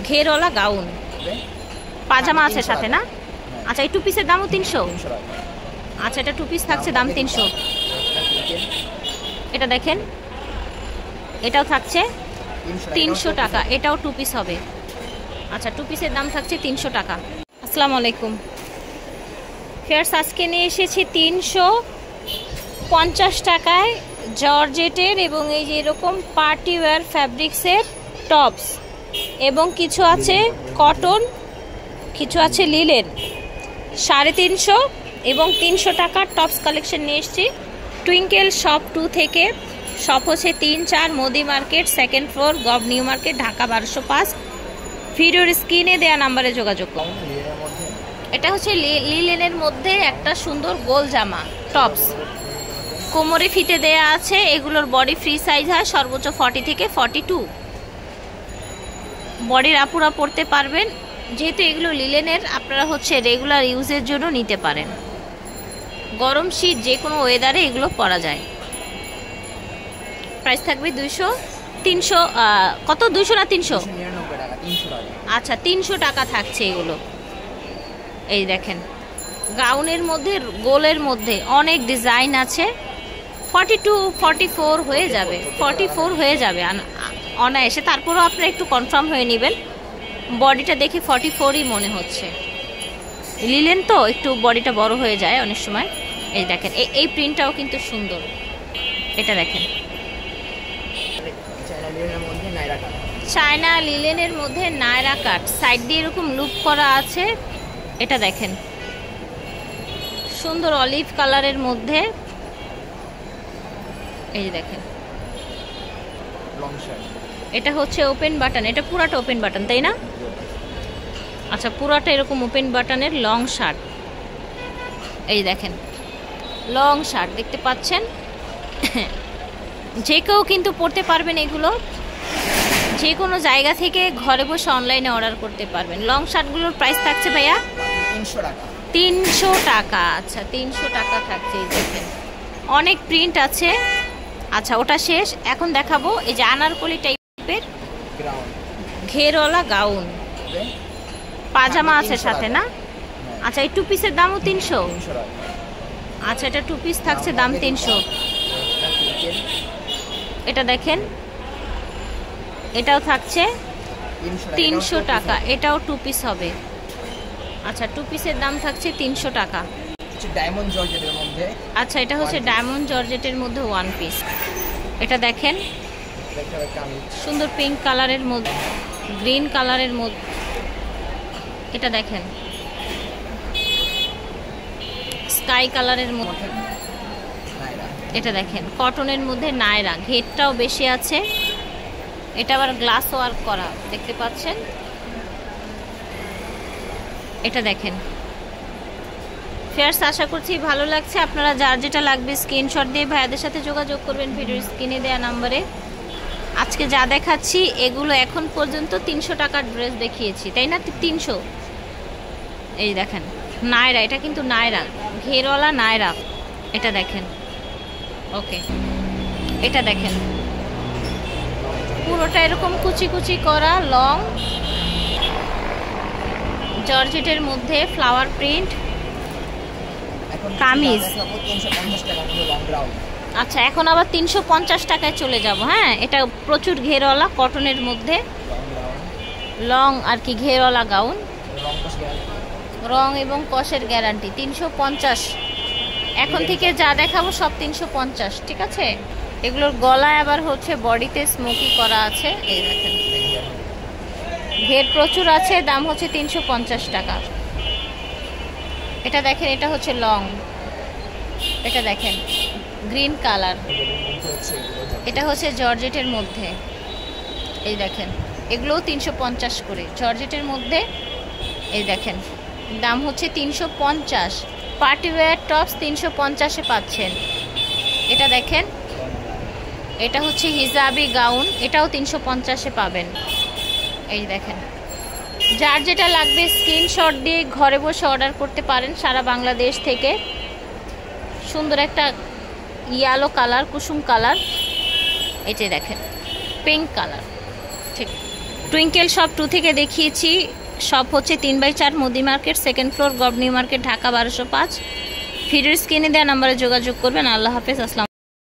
ঘেরওয়ালা gown, পাজামা আছে সাথে না? আচ্ছা, এই টু পিসের দামও 300। আচ্ছা, এটা টু পিস থাকছে, দাম 300। এটা দেখেন, এটাও থাকছে 300 টাকা, এটাও টু পিস হবে। আচ্ছা, টু পিসের দাম থাকছে 300 টাকা। আসসালামু আলাইকুম ফিয়ার্স, আজকে নিয়ে এসেছি 350 টাকায় জর্জেটের এবং এই যে এরকম পার্টি ওয়্যার ফ্যাব্রিক্সের টপস, এবং কিছু আছে কটন, কিছু আছে লিলেন। 350 এবং 300 টাকার টপস কালেকশন নিয়ে এসেছি টুইঙ্কেল শপ 2 থেকে। শপ হচ্ছে 3-4 Modi market, second floor, gov new market, Dhaka 1205। ভিডিওর স্ক্রিনে দেওয়া নাম্বারে যোগাযোগ করুন। এটা হচ্ছে লিলেনের মধ্যে একটা সুন্দর গোল জামা টপস, কোমরে ফিতে দেয়া আছে। এগুলোর বডি ফ্রি সাইজ হয় সর্বোচ্চ 40 থেকে 42। বডির আপুরা পরতে পারবেন। যেহেতু এগুলো লিলেনের, আপনারা হচ্ছে রেগুলার ইউজের জন্য নিতে পারেন। গরম শীত যে কোনো ওয়েদারে এগুলো পরা যায়। প্রাইস থাকবে 200, 300, কত 200 না 300? আচ্ছা, 300 টাকা থাকছে এগুলো। এই দেখেন, গাউনের মধ্যে, গোলের মধ্যে অনেক ডিজাইন আছে। 42, 44 হয়ে যাবে, 44 হয়ে যাবে অনায়াসে। তারপরেও আপনারা একটু কনফার্ম হয়ে নেবেন, বডিটা দেখে 44ই মনে হচ্ছে। লিলেন তো একটু বডিটা বড় হয়ে যায় অনেক সময়। এই দেখেন, এই প্রিন্টটাও কিন্তু সুন্দর। এটা দেখেন, চায়না লিলেনের মধ্যে নায়রা কাট, সাইড দিয়ে এরকম লুপ করা আছে। এটা দেখেন, সুন্দর অলিভ কালারের মধ্যে। এই দেখেন, এটা হচ্ছে ওপেন বাটন, এটা পুরাটা ওপেন বাটন তাই না? আচ্ছা, পুরাটা এরকম ওপেন বাটনের লং শার্ট। এই দেখেন, লং শার্ট দেখতে পাচ্ছেন। যে কেউ কিন্তু পরতে পারবেন এগুলো, যে কোনো জায়গা থেকে ঘরে বসে অনলাইনে অর্ডার করতে পারবেন। লং শার্টগুলোর প্রাইস থাকছে ভাইয়া 300 টাকা। আচ্ছা, 300 টাকা থাকছে। এই দেখেন, অনেক প্রিন্ট আছে। আচ্ছা, ওটা শেষ। এখন দেখাবো এই যে আনারকলি টাইপের ঘেরওয়ালা গাউন, পাজামা আছে সাথে না? আচ্ছা, এই টু পিসের দামও 300। আচ্ছা, এটা টু পিস থাকছে, দাম 300। এটা দেখেন, এটাও থাকছে 300 টাকা, এটাও টু পিস হবে। আচ্ছা, টু পিসের দাম থাকছে 300 টাকা। ডায়মন্ড জর্জেটের মধ্যে। আচ্ছা, এটা হচ্ছে ডায়মন্ড জর্জেটের মধ্যে ওয়ান পিস। এটা দেখেন, সুন্দর পিঙ্ক কালারের মধ্যে, গ্রিন কালারের মধ্যে। এটা দেখেন, স্কাই কালারের মধ্যে। এটা দেখেন, কটনের মধ্যে নায়রা, ঘেরটাও বেশি আছে। এটা আবার গ্লাস ওয়ার্ক করা, দেখতে পাচ্ছেন। এটা দেখেন ফেয়ার্স, আশা করছি ভালো লাগছে। আপনারা যার যেটা লাগবে স্ক্রিনশট দিয়ে ভাইয়াদের সাথে যোগাযোগ করবেন ভিডিওর স্ক্রিনে দেওয়া নাম্বারে। আজকে যা দেখাচ্ছি এগুলো এখন পর্যন্ত 300 টাকার ড্রেস দেখিয়েছি, তাই না? 300। এই দেখেন নায়রা, এটা কিন্তু নায়রা, ঘেরওয়ালা নায়রা। এটা দেখেন, ওকে। এটা দেখেন, পুরোটা এরকম কুচি কুচি করা লং জর্জেটের মধ্যে ফ্লাওয়ার প্রিন্ট কামিজ। আচ্ছা, এখন আবার 350 টাকায় চলে যাব। হ্যাঁ, এটা প্রচুর ঘেরওয়ালা কটনের মধ্যে লং আর কি, ঘেরওয়ালা গাউন, রং এবং কষের গ্যারান্টি। 350। এখন থেকে যা দেখাবো সব 350, ঠিক আছে? এগুলোর গলায় আবার হচ্ছে বডিতে স্মোকি করা আছে। এই দেখেন, ঘের প্রচুর আছে, দাম হচ্ছে 350 টাকা। এটা দেখেন, এটা হচ্ছে লং। এটা দেখেন, গ্রিন কালার। এটা হচ্ছে জর্জেটের মধ্যে। এই দেখেন, এগুলোও 350 করে জর্জেটের মধ্যে। এই দেখেন, দাম হচ্ছে 350। পার্টি ওয়্যার টপস 350-এ পাচ্ছেন। এটা দেখেন, এটা হচ্ছে হিজাবি গাউন, এটাও 350-এ পাবেন। এই দেখেন, যার যেটা লাগবে স্ক্রিনশট দিয়ে ঘরে বসে অর্ডার করতে পারেন সারা বাংলাদেশ থেকে। সুন্দর একটা ইয়েলো কালার, কুসুম কালার। এই যে দেখেন, পিঙ্ক কালার, ঠিক টুইঙ্কেল শপ 2 থেকে দেখিয়েছি। শপ হচ্ছে 3/4 Modi market, second floor, gov new market, Dhaka 1205। ভিডিওর স্ক্রিনে দেওয়া নাম্বারে যোগাযোগ করবেন। আল্লাহ হাফেজ। আসসালাম।